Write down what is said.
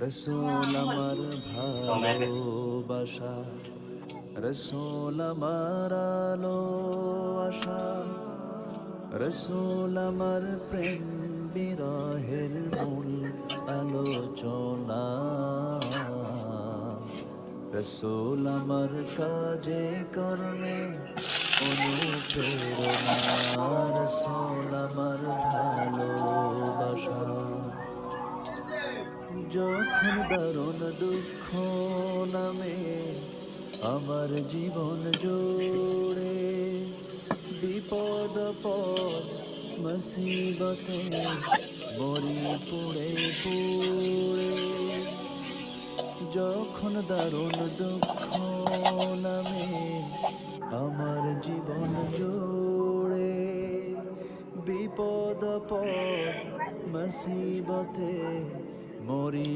রসূল আমার ভালোবাসা, রসূল আমার আলো আশা, রসূল আমার প্রেম বিরহের মূল আলোচনা, রসূল আমার কাজে কর্মে অনুপ্রেরণা, রসূল আমার ভালোবাসা। যখন দারুণ দুঃখ নামে আমার জীবন জুড়ে, বিপদ পদ মুসিবতে মরি পুড়ে পুড়ে, যখন দারুণ দুঃখ নামে আমার জীবন জুড়ে, বিপদ পদ মুসিবতে মরি।